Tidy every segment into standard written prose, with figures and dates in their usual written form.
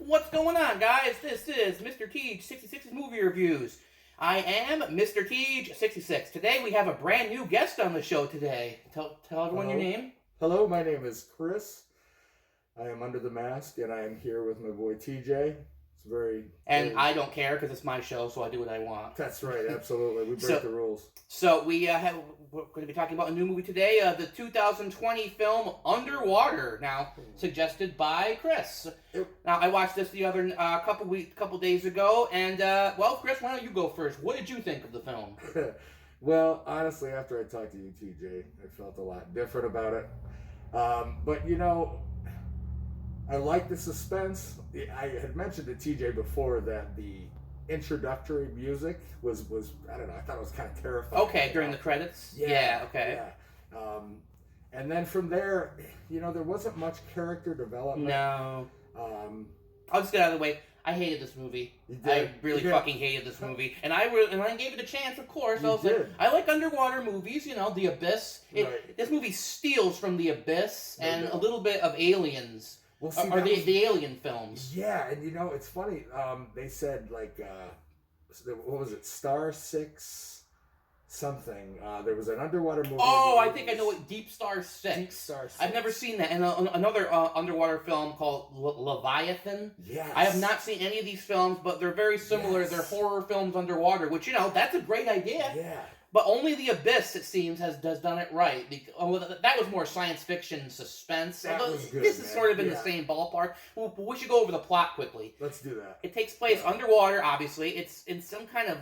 What's going on, guys? This is Mr. Teej 66's Movie Reviews. I am Mr. Teej 66. Today we have a brand new guest on the show today. Tell everyone your name. Hello, my name is Chris. I am under the mask, and I am here with my boy TJ. It's very... I don't care because it's my show, so I do what I want. That's right, absolutely. We break the rules. So we're going to be talking about a new movie today, the 2020 film Underwater. Now, suggested by Chris. Now, I watched this the other couple days ago, and well, Chris, why don't you go first? What did you think of the film? Well, honestly, after I talked to you, TJ, I felt a lot different about it. But you know, I like the suspense. I had mentioned to TJ before that the introductory music was I don't know, I thought it was kind of terrifying. Okay, during the credits? Yeah, okay. Yeah. And then from there, you know, there wasn't much character development. No. I'll just get out of the way. I hated this movie. You did? I really fucking hated this movie. And I gave it a chance, of course. I like underwater movies, you know, The Abyss. Right. This movie steals from The Abyss and a little bit of Aliens. Well, see, the Alien films. Yeah, and you know, it's funny. They said, like, what was it? Star 6 something. There was an underwater movie. Oh, I think I know what Deep Star 6. Deep Star 6. I've never seen that. And another underwater film called Leviathan. Yes. I have not seen any of these films, but they're very similar. Yes. They're horror films underwater, which, you know, that's a great idea. Yeah. But only The Abyss, it seems, has done it right. That was more science fiction suspense. That was good, this is man. sort of in the same ballpark. We should go over the plot quickly. Let's do that. It takes place underwater, obviously. It's in some kind of,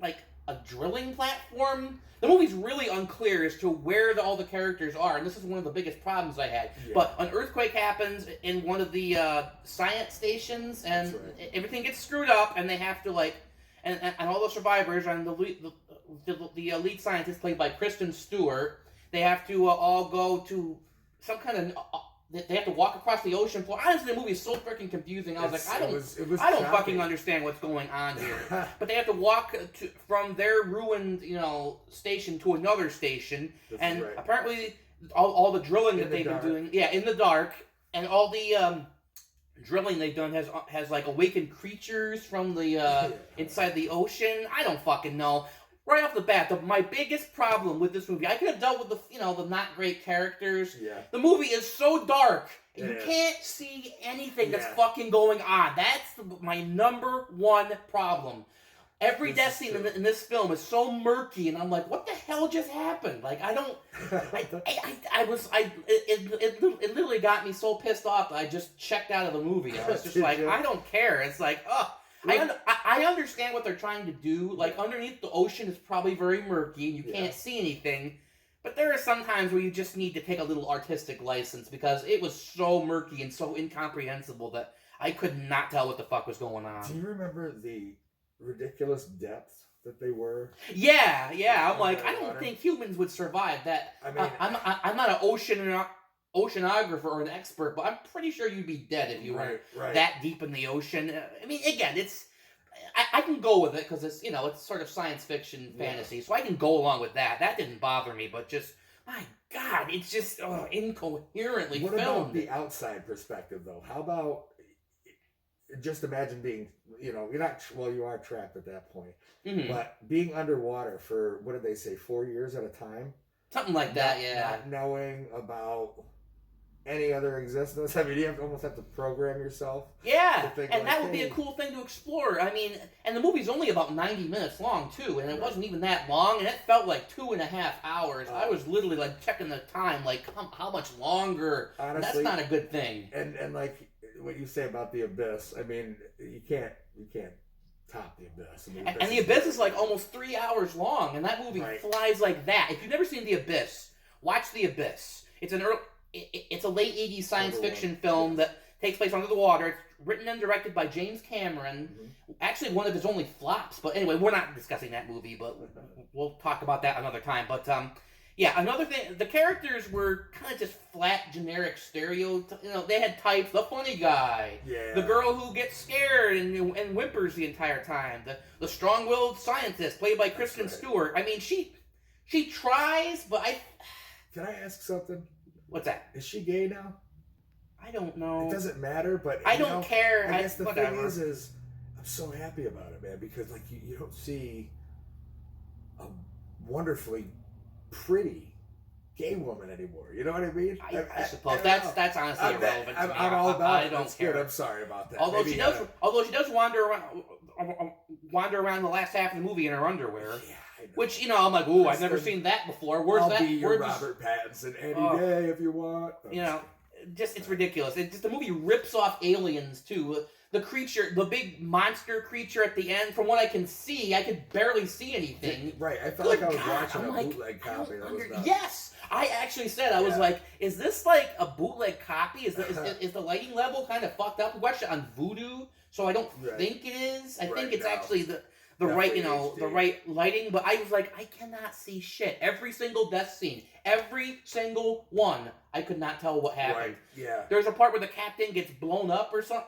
like, a drilling platform. The movie's really unclear as to where all the characters are, and this is one of the biggest problems I had. Yeah. But an earthquake happens in one of the science stations, and everything gets screwed up, and they have to, like... And all the survivors and the lead scientist played by Kristen Stewart, they have to all go to some kind of they have to walk across the ocean floor. Honestly, the movie is so freaking confusing. I was like, I don't fucking understand what's going on here. But they have to walk from their ruined, you know, station to another station, apparently all the drilling that they've been doing, in the dark, and all the drilling they've done has like awakened creatures from the inside the ocean. I don't fucking know. Right off the bat, my biggest problem with this movie, I could have dealt with the not great characters. Yeah. The movie is so dark. You can't see anything that's fucking going on. That's my number one problem. Every death scene in this film is so murky, and I'm like, what the hell just happened? Like, I don't... It literally got me so pissed off that I just checked out of the movie. I was just like, I don't care. It's like, I understand what they're trying to do. Like, underneath the ocean is probably very murky, and you can't see anything. But there are some times where you just need to take a little artistic license, because it was so murky and so incomprehensible that I could not tell what the fuck was going on. Do you remember the ridiculous depth that they were? Yeah. I'm like, I don't think humans would survive that. I mean, I'm not an oceanographer or an expert, but I'm pretty sure you'd be dead if you were that deep in the ocean. I mean, again, I can go with it because it's, you know, it's sort of science fiction fantasy, so I can go along with that. That didn't bother me, but just, my God, it's just incoherently filmed. What about the outside perspective, though? How about just imagine being, you know, you are trapped at that point, but being underwater for, what did they say, 4 years at a time? Something like that, yeah. Not knowing about any other existence. I mean, you almost have to program yourself. Yeah, and that would be a cool thing to explore. I mean, and the movie's only about 90 minutes long, too, and it wasn't even that long, and it felt like 2.5 hours. I was literally, like, checking the time, like, how much longer? Honestly, that's not a good thing. And like, what you say about The Abyss, I mean, you can't top The Abyss. And The Abyss is like almost 3 hours long, and that movie flies like that. If you've never seen The Abyss, watch The Abyss. It's a late 80s science fiction film that takes place under the water. It's written and directed by James Cameron. Actually, one of his only flops. But anyway, we're not discussing that movie, but we'll talk about that another time. But yeah, another thing, the characters were kind of just flat, generic stereotypes. You know, they had types: the funny guy, the girl who gets scared and whimpers the entire time, the strong-willed scientist played by Kristen Stewart. I mean, she tries, but Can I ask something? What's that? Is she gay now? I don't know. It doesn't matter, but I don't care. I guess the whatever. thing is I'm so happy about it, man, because like you don't see a wonderfully pretty gay woman anymore. You know what I mean? I suppose I don't know. that's honestly irrelevant to me. I'm all about I it. don't That's care. good. I'm sorry about that. Although Maybe she does wander around the last half of the movie in her underwear. Yeah, I know. Which, you know, I'm like, ooh, I've never seen that before. Where's I'll that? be your where's Robert Pattinson any Oh. day if you want. You know, just it's ridiculous. It just the movie rips off Aliens too. The creature, the big monster creature at the end. From what I can see, I could barely see anything. Right, I felt Good like I was God, watching I'm a like, bootleg I don't copy. That was under- nuts. Yes, I actually said I was Yeah. like, is this like a bootleg copy? Is the lighting level kind of fucked up? We watched it on Vudu, so I don't Right. think it is. I Right, think it's no. actually the right, Definitely you know, HD. the right lighting. But I was like, I cannot see shit. Every single death scene, every single one, I could not tell what happened. Right, yeah. There's a part where the captain gets blown up or something.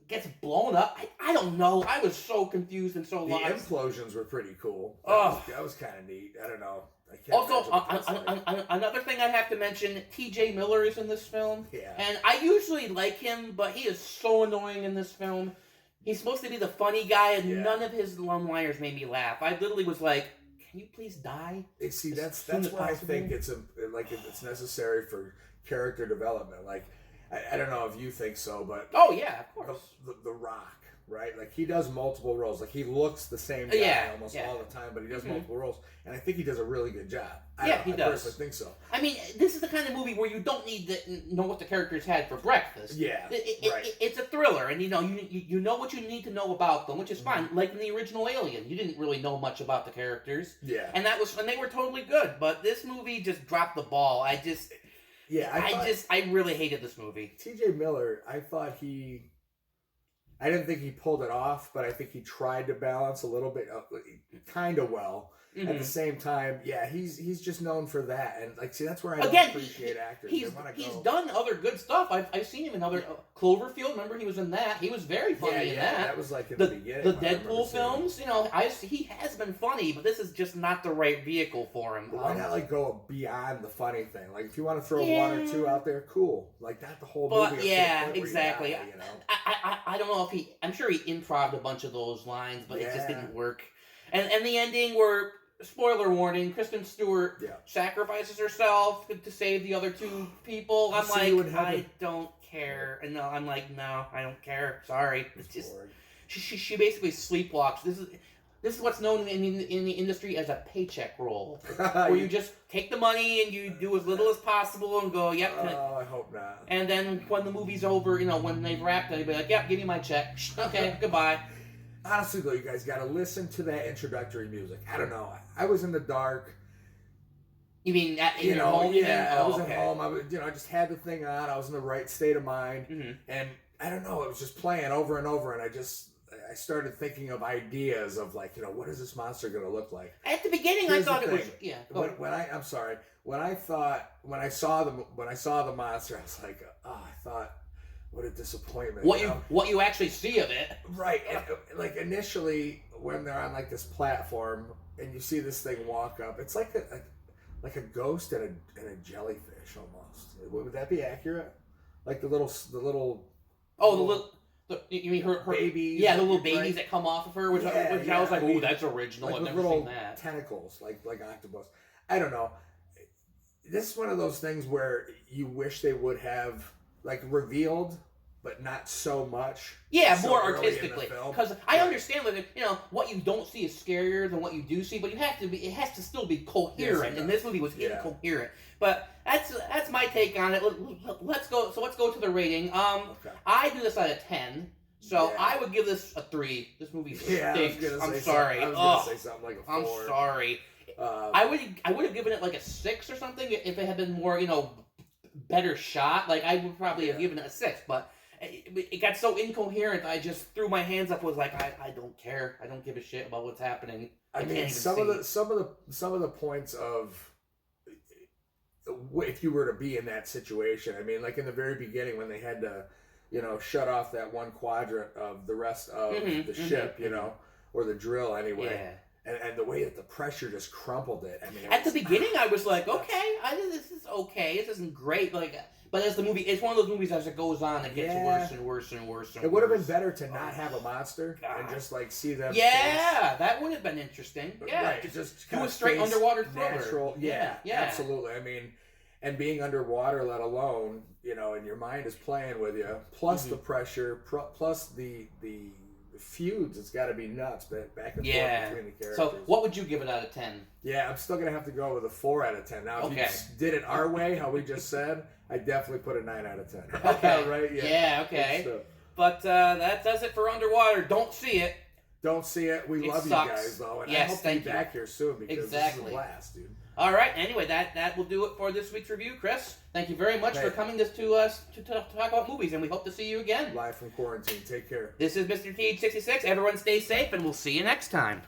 Gets blown up. I don't know. I was so confused and so The lost. implosions were pretty cool. Oh. That was kind of neat. I don't know. I can't Also, imagine what that's like. another thing I have to mention: T.J. Miller is in this film, Yeah. and I usually like him, but he is so annoying in this film. He's supposed to be the funny guy, and Yeah. none of his one-liners made me laugh. I literally was like, "Can you please die?" See, as that's soon as why I possible. think it's it's necessary for character development. Like, I don't know if you think so, but Oh yeah, of course. the Rock, right? Like he does multiple roles. Like he looks the same guy Yeah, almost yeah. all the time, but he does Mhm. multiple roles, and I think he does a really good job. I Yeah, don't he know, does. I personally think so. I mean, this is the kind of movie where you don't need to know what the characters had for breakfast. Yeah, right. It's a thriller, and you know you know what you need to know about them, which is fine. Like in the original Alien, you didn't really know much about the characters, Yeah, and they were totally good. But this movie just dropped the ball. I really hated this movie. T.J. Miller, I didn't think he pulled it off, but I think he tried to balance a little bit, kind of well. At Mhm. the same time, yeah, he's just known for that, and like, see, that's where I don't Again, appreciate actors. He's They wanna he's go- done other good stuff. I've seen him in other Cloverfield. Remember, he was in that. He was very funny in that. That was like in the beginning. The when I remember Deadpool seeing it. films, you know, he has been funny, but this is just not the right vehicle for him. But why not like go beyond the funny thing? Like if you want to throw Yeah. one or two out there, cool. Like not the whole But, movie. up to the yeah, point where you exactly. die, you know? I don't know if I'm sure he improv'd a bunch of those lines, but it just Yeah. didn't work. And the ending where, spoiler warning, Kristen Stewart Yeah. sacrifices herself to save the other two people. I'm See you in like, heaven. I don't care. And no, I'm like, no, I don't care. Sorry. It's just Boring. she basically sleepwalks. This is what's known in the industry as a paycheck roll, where you just take the money and you do as little as possible and go, yep. Oh, I hope not. And then when the movie's over, you know, when they've wrapped it, they'll be like, yep, give me my check. Okay, goodbye. Honestly, though, you guys got to listen to that introductory music. I don't know. I was in the dark. You mean at You your know, home? yeah, Oh, I was okay. at home. I just had the thing on. I was in the right state of mind, hmm and I don't know. It was just playing over and over, and I started thinking of ideas of like, what is this monster going to look like? At the beginning, Here's I thought the it was thing. go ahead. I'm sorry. When I saw the monster, I was like, I thought, what a disappointment. What you actually see of it? Right, and, like initially when they're on like this platform and you see this thing walk up, it's like a ghost and a jellyfish almost. Would that be accurate? Like the little You mean her babies? Yeah, the little babies right? that come off of her, which Yeah, I was like, I ooh, mean, that's original. Like I've with never little seen that. tentacles, like octopus. I don't know. This is one of those things where you wish they would have like revealed, but not so much. Yeah, so more early in the artistically, film. because I Right. understand that what you don't see is scarier than what you do see, but it has to still be coherent. Yes, it and this movie was Yeah. incoherent. But that's my take on it. Let's go. So let's go to the rating. Okay. I do this out of 10. So Yeah. I would give this a 3. This movie Yeah, I was stinks. gonna I'm say sorry. I was Ugh, gonna say something like a I'm 4. sorry. I would have given it like a 6 or something if it had been more better shot. Like I would probably have Yeah. given it a 6, but it got so incoherent. I just threw my hands up. Was like, I don't care. I don't give a shit about what's happening. I can't mean, even some of the points of if you were to be in that situation. I mean, like in the very beginning when they had to, shut off that one quadrant of the rest of Mhm, the mhm, ship, or the drill anyway. Yeah. And the way that the pressure just crumpled it. I mean, At the beginning, I was like, okay, this is okay. This isn't great. Like, But as the movie, it's one of those movies as it goes on, it gets worse and worse and worse and It would have been worse. better to not have a monster and just like see them. Yeah, that would have been interesting. Yeah, right. Just do a straight underwater thriller. Natural. Yeah, absolutely. I mean, and being underwater, let alone, you know, and your mind is playing with you. Plus the pressure, plus the feuds. It's got to be nuts back and forth between the characters. So, what would you give it out of 10? Yeah, I'm still gonna have to go with a 4 out of 10. Now, if you did it our way, how we just said, I definitely put a 9 out of 10. Okay. Right? Yeah. Okay. But that does it for Underwater. Don't see it. Don't see it. We love sucks. you guys, though, and Yes, I hope to be back here soon because this is a blast, dude. All right. Anyway, that will do it for this week's review, Chris. Thank you very much for coming to us to talk about movies, and we hope to see you again live from quarantine. Take care. This is Mr. TH66. Everyone, stay safe, and we'll see you next time.